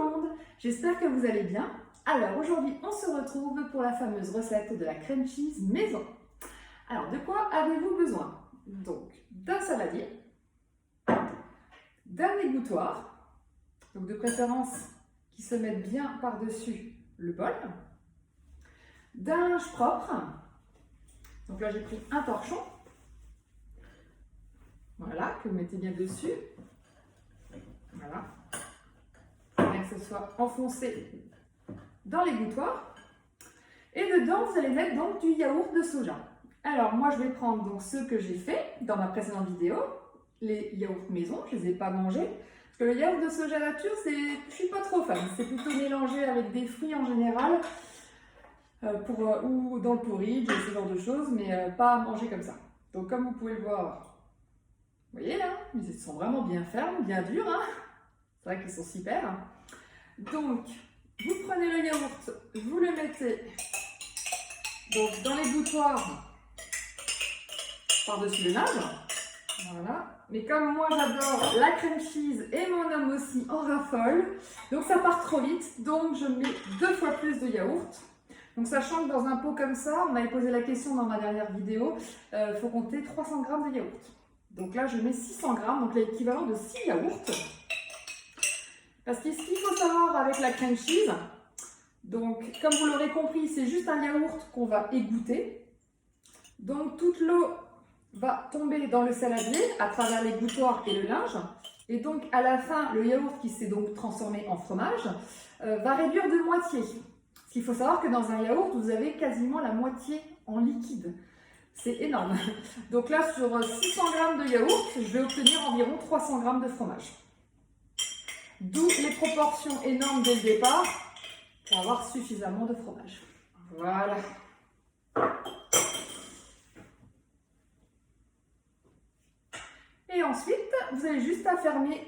le monde, j'espère que vous allez bien. Alors aujourd'hui on se retrouve pour la fameuse recette de la crème cheese maison. Alors de quoi avez-vous besoin? Donc d'un saladier, d'un égouttoir, donc de préférence qui se mette bien par-dessus le bol, d'un linge propre, donc là j'ai pris un torchon, voilà, que vous mettez bien dessus, voilà, bien que ce soit enfoncé dans l'égouttoir. Et dedans, vous allez mettre donc du yaourt de soja. Alors moi, je vais prendre donc ceux que j'ai fait dans ma précédente vidéo, les yaourts maison, je ne les ai pas mangés. Parce que le yaourt de soja nature, je ne suis pas trop fan. C'est plutôt mélangé avec des fruits en général, ou dans le porridge, ce genre de choses, mais pas à manger comme ça. Donc comme vous pouvez le voir, vous voyez là, ils sont vraiment bien fermes, bien durs. Hein, c'est vrai qu'ils sont super. Donc, vous prenez le yaourt, vous le mettez donc dans l'égouttoir par-dessus le linge. Voilà. Mais comme moi j'adore la crème cheese et mon homme aussi en raffole, donc ça part trop vite, donc je mets 2 fois plus de yaourt. Donc sachant que dans un pot comme ça, on m'avait posé la question dans ma dernière vidéo, il faut compter 300 g de yaourt. Donc là je mets 600 g, donc l'équivalent de 6 yaourts. Parce que ce qu'il faut savoir avec la crème cheese, donc comme vous l'aurez compris, c'est juste un yaourt qu'on va égoutter. Donc toute l'eau va tomber dans le saladier à travers l'égouttoir et le linge. Et donc à la fin, le yaourt qui s'est donc transformé en fromage va réduire de moitié. Ce qu'il faut savoir que dans un yaourt, vous avez quasiment la moitié en liquide. C'est énorme. Donc là, sur 600 g de yaourt, je vais obtenir environ 300 g de fromage. D'où les proportions énormes dès le départ pour avoir suffisamment de fromage. Voilà. Et ensuite, vous avez juste à fermer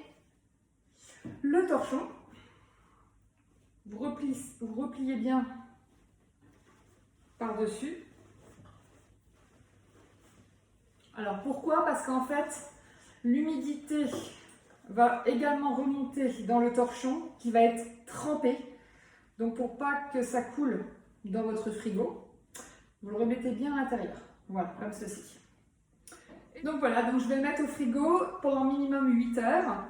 le torchon. Vous repliez bien par-dessus. Alors pourquoi? Parce qu'en fait, l'humidité va également remonter dans le torchon qui va être trempé. Donc pour pas que ça coule dans votre frigo, vous le remettez bien à l'intérieur. Voilà, comme ceci. Donc voilà, donc je vais le mettre au frigo pendant minimum 8 heures.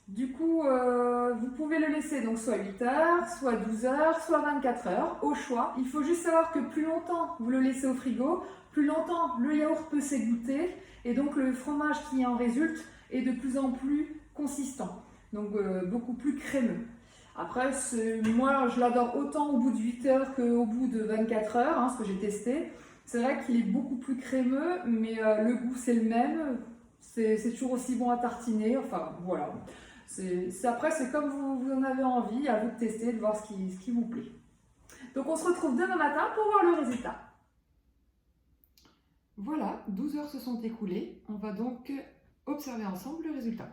Du coup, vous pouvez le laisser donc soit 8 heures, soit 12 heures, soit 24 heures, au choix. Il faut juste savoir que plus longtemps vous le laissez au frigo, plus longtemps le yaourt peut s'égoutter et donc le fromage qui en résulte est de plus en plus consistant, donc beaucoup plus crémeux. Après, moi je l'adore autant au bout de 8 heures qu'au bout de 24 heures, hein, ce que j'ai testé. C'est vrai qu'il est beaucoup plus crémeux, mais le goût c'est le même, c'est toujours aussi bon à tartiner, enfin voilà. Après, c'est comme vous en avez envie, à vous de tester, de voir ce qui vous plaît. Donc on se retrouve demain matin pour voir le résultat. Voilà, 12 heures se sont écoulées. On va donc observer ensemble le résultat.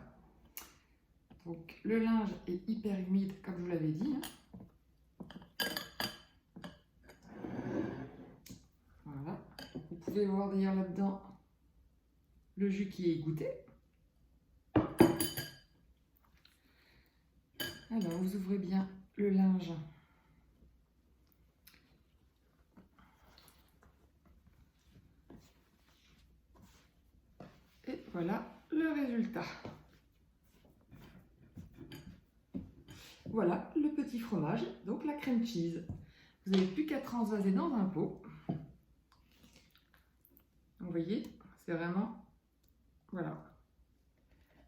Donc le linge est hyper humide, comme je vous l'avais dit. Voilà. Vous pouvez voir d'ailleurs là-dedans le jus qui est égoutté. Alors, vous ouvrez bien le linge. Et voilà le résultat. Voilà le petit fromage, donc la crème cheese. Vous n'avez plus qu'à transvaser dans un pot. Vous voyez, c'est vraiment, voilà,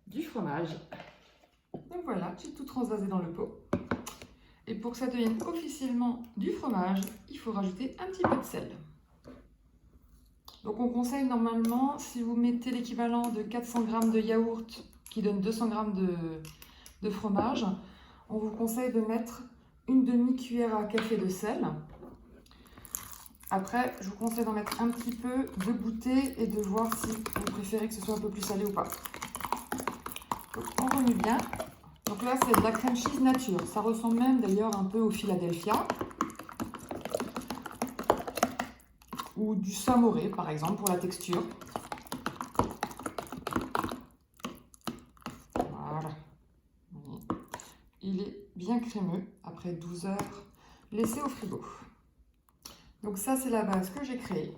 du fromage. Donc voilà, j'ai tout transvasé dans le pot. Et pour que ça devienne officiellement du fromage, il faut rajouter un petit peu de sel. Donc on conseille normalement, si vous mettez l'équivalent de 400 g de yaourt qui donne 200 g de fromage, on vous conseille de mettre une demi-cuillère à café de sel. Après, je vous conseille d'en mettre un petit peu, de goûter et de voir si vous préférez que ce soit un peu plus salé ou pas. Donc on remue bien. Donc là, c'est de la crème cheese nature. Ça ressemble même d'ailleurs un peu au Philadelphia. Ou du Saint-Moré, par exemple, pour la texture. Voilà. il est bien crémeux après 12 heures laissé au frigo. Donc ça, c'est la base que j'ai créée.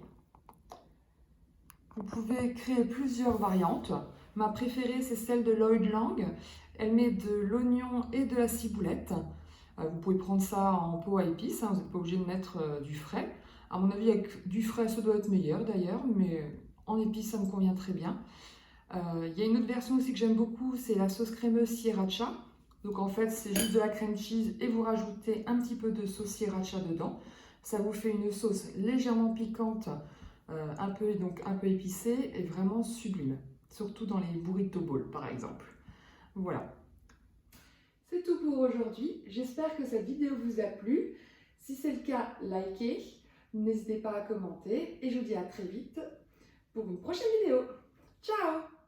Vous pouvez créer plusieurs variantes. Ma préférée, c'est celle de Lloyd Lang. Elle met de l'oignon et de la ciboulette. Vous pouvez prendre ça en pot à épices, hein, vous n'êtes pas obligé de mettre du frais. À mon avis, avec du frais, ça doit être meilleur d'ailleurs, mais en épices, ça me convient très bien. Il y a une autre version aussi que j'aime beaucoup, c'est la sauce crémeuse sriracha. Donc en fait, c'est juste de la crème cheese et vous rajoutez un petit peu de sauce sriracha dedans. Ça vous fait une sauce légèrement piquante, un peu épicée et vraiment sublime. Surtout dans les burrito bowls par exemple. Voilà. C'est tout pour aujourd'hui. J'espère que cette vidéo vous a plu. Si c'est le cas, likez. N'hésitez pas à commenter et je vous dis à très vite pour une prochaine vidéo. Ciao!